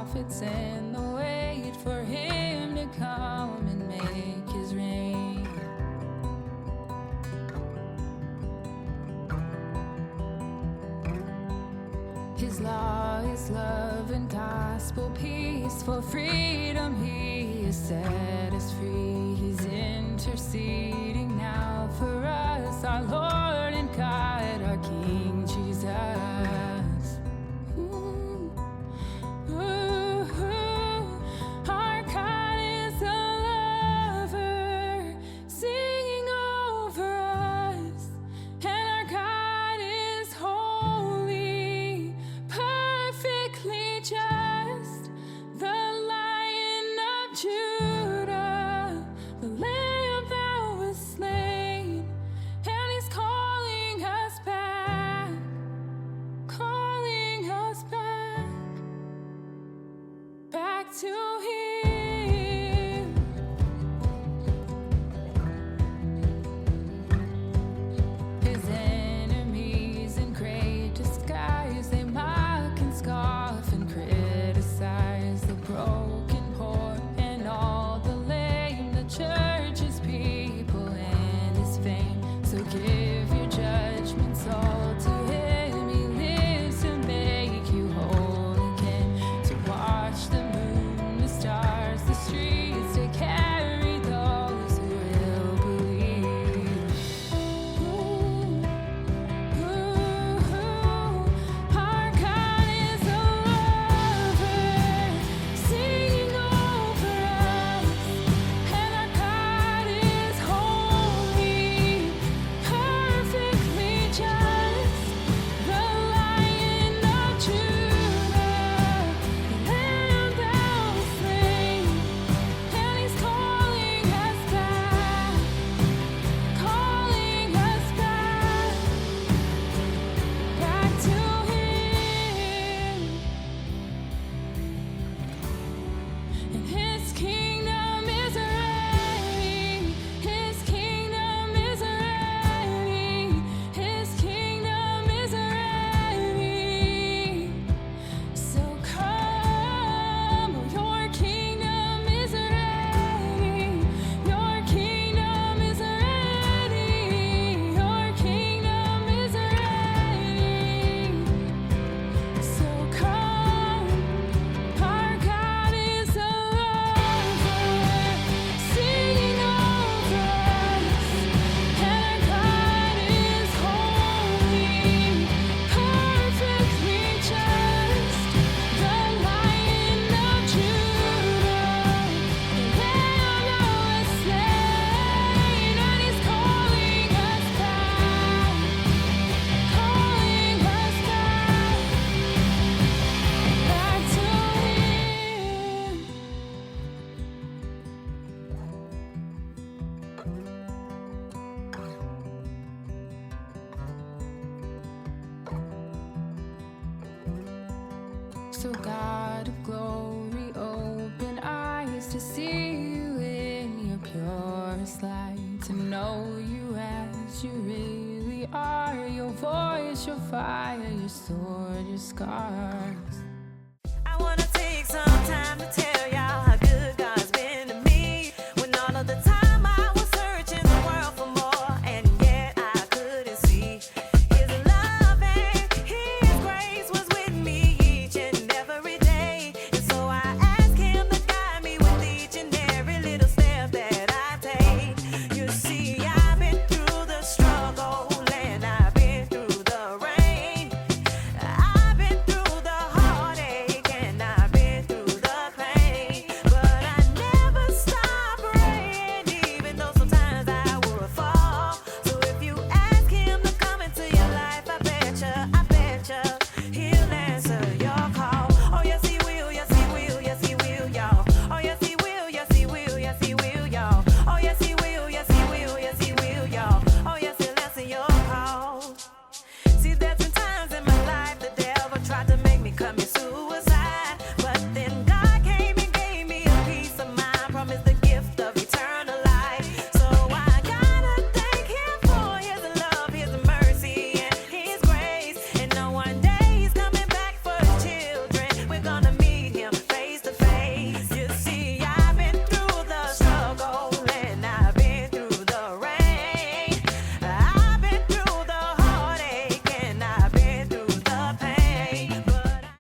prophets and the wait for him to come and make his reign. His law is love and gospel peace. For freedom he has set us free. He's interceding now for us, our Lord and God, our King Jesus. Ooh, ooh, our God is a lover, singing over us, and our God is holy, perfectly just, the Lion of Judah, the Lamb that was slain, and he's calling us back, calling us back to him. His enemies in great disguise, they mock and scoff and criticize the broken, poor, and all the lame, the church's people and his fame. So give your judgments all to him. He lives to make you whole again, to watch the moon, the stars, the streets, to carry those who will believe. Ooh, our God is a lover, singing over us, and our God is holy, perfectly just, the Lion of Judah, the Lamb that was slain, and he's calling us back, calling us back to him. And his kingdom is ready, his kingdom is ready, his kingdom is ready. So come, your kingdom is ready, your kingdom is ready, your kingdom is ready. So come, our God is a lover, singing over us, and our God is holy, perfectly just, the Lion of Judah, the Lamb that was slain, and he's calling us back, calling us back to him. So God of glory, open eyes to see you in your purest light, to know you as you really are, your voice, your fire, your sword, your scar.